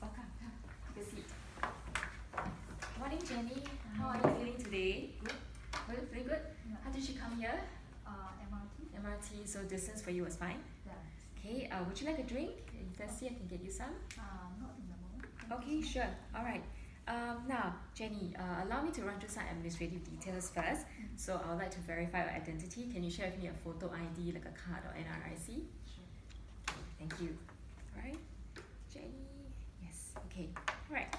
welcome. Take a seat. Morning, Jenny. How are you feeling today? Good? Good? Feeling good? Yeah. How did you come here? MRT. MRT, so distance for you was fine? Yes. Okay, would you like a drink? If you're thirsty, I can get you some. Not in the moment. Okay, sure. Alright. Now, Jenny, allow me to run through some administrative details first. So I would like to verify your identity. Can you share with me a photo ID, like a card or NRIC? Sure. Okay, thank you. Alright, Jenny. Yes, okay. Alright.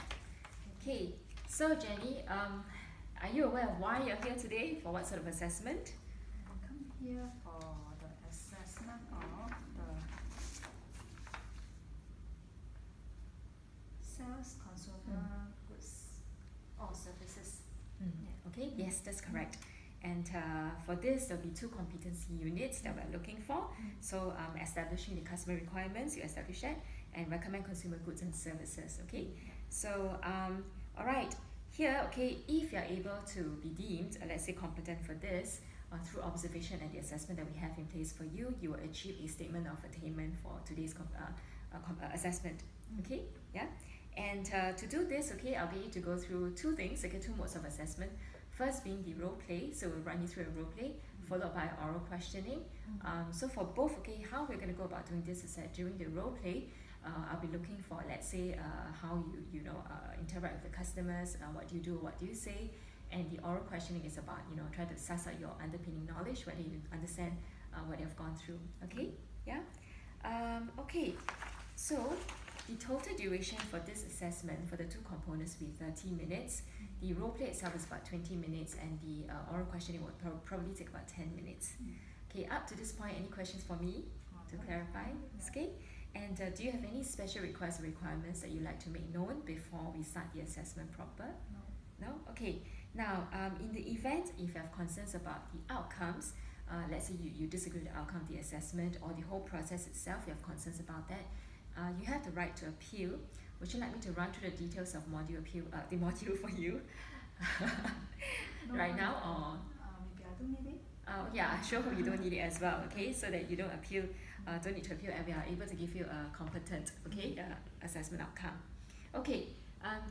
Okay, so Jenny, are you aware of why you're here today? For what sort of assessment? I come here for the assessment of the sales consumer goods or services. Yeah. Okay, yes, that's correct. And for this, there'll be two competency units that we're looking for. So establishing the customer requirements, you establish that, and recommend consumer goods and services, okay? So, all right, here, okay, if you're able to be deemed, let's say, competent for this, through observation and the assessment that we have in place for you, you will achieve a statement of attainment for today's assessment, okay? Yeah. And to do this, okay, I'll get you to go through two things, okay, two modes of assessment. First being the role play, so we'll run you through a role play, followed by oral questioning. So for both, okay, how we're going to go about doing this is that during the role play, I'll be looking for, let's say, how you interact with the customers, what do you do, what do you say, and the oral questioning is about, try to suss out your underpinning knowledge, whether you understand what you've gone through, okay? Yeah? Okay, so the total duration for this assessment for the two components will be 30 minutes. The role play itself is about 20 minutes and the oral questioning will probably take about 10 minutes. Okay, up to this point, any questions for me to clarify? Okay, and do you have any special requests or requirements that you'd like to make known before we start the assessment proper? No. No? Okay, now in the event if you have concerns about the outcomes, let's say you disagree with the outcome of the assessment or the whole process itself, you have concerns about that, you have the right to appeal. Would you like me to run through the details of module appeal, the module for you right now, or? Maybe I don't need it. Yeah, sure, you don't need it as well, okay, so that you don't appeal, don't need to appeal, and we are able to give you a competent, okay, assessment outcome. Okay,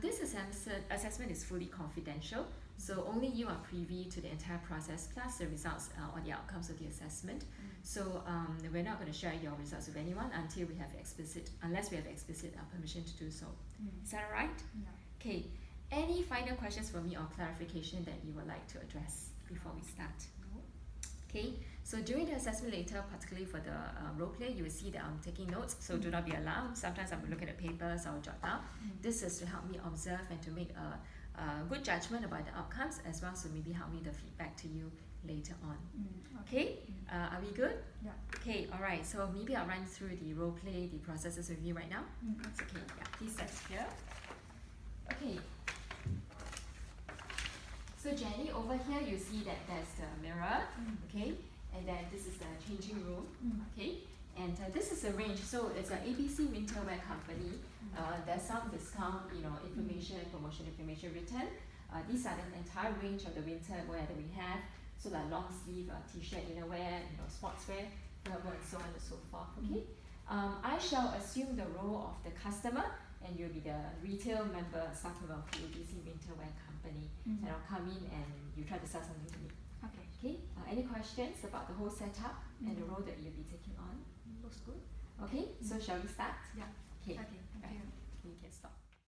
this assessment is fully confidential, so only you are privy to the entire process plus the results or the outcomes of the assessment. So we're not going to share your results with anyone until we have unless we have explicit permission to do so. Is that all right? Yeah. Okay, any final questions for me or clarification that you would like to address before we start? No. Okay, so during the assessment later, particularly for the role play, you will see that I'm taking notes, so do not be alarmed. Sometimes I will look at the papers, I will jot down. This is to help me observe and to make a good judgment about the outcomes, as well as to maybe help me the feedback to you later on. Okay, are we good? Yeah. Okay, alright, so maybe I'll run through the role play, the processes with you right now. It's okay, yeah, please stand here. Okay. So Jenny, over here you see that there's the mirror, okay, and then this is the changing room, okay, and this is a range. So it's an ABC winter wear company. There's some discount, information, promotion information written. These are the entire range of the winter wear that we have. So like long sleeve t-shirt, innerwear, sportswear, thermal, and so on and so forth. Okay. I shall assume the role of the customer, and you'll be the retail member, staff member of the ABC winter wear company. And I'll come in and you try to sell something to me. Okay. Okay. Any questions about the whole setup and the role that you'll be taking on? Looks good. Okay. So shall we start? Yeah. Okay. Okay.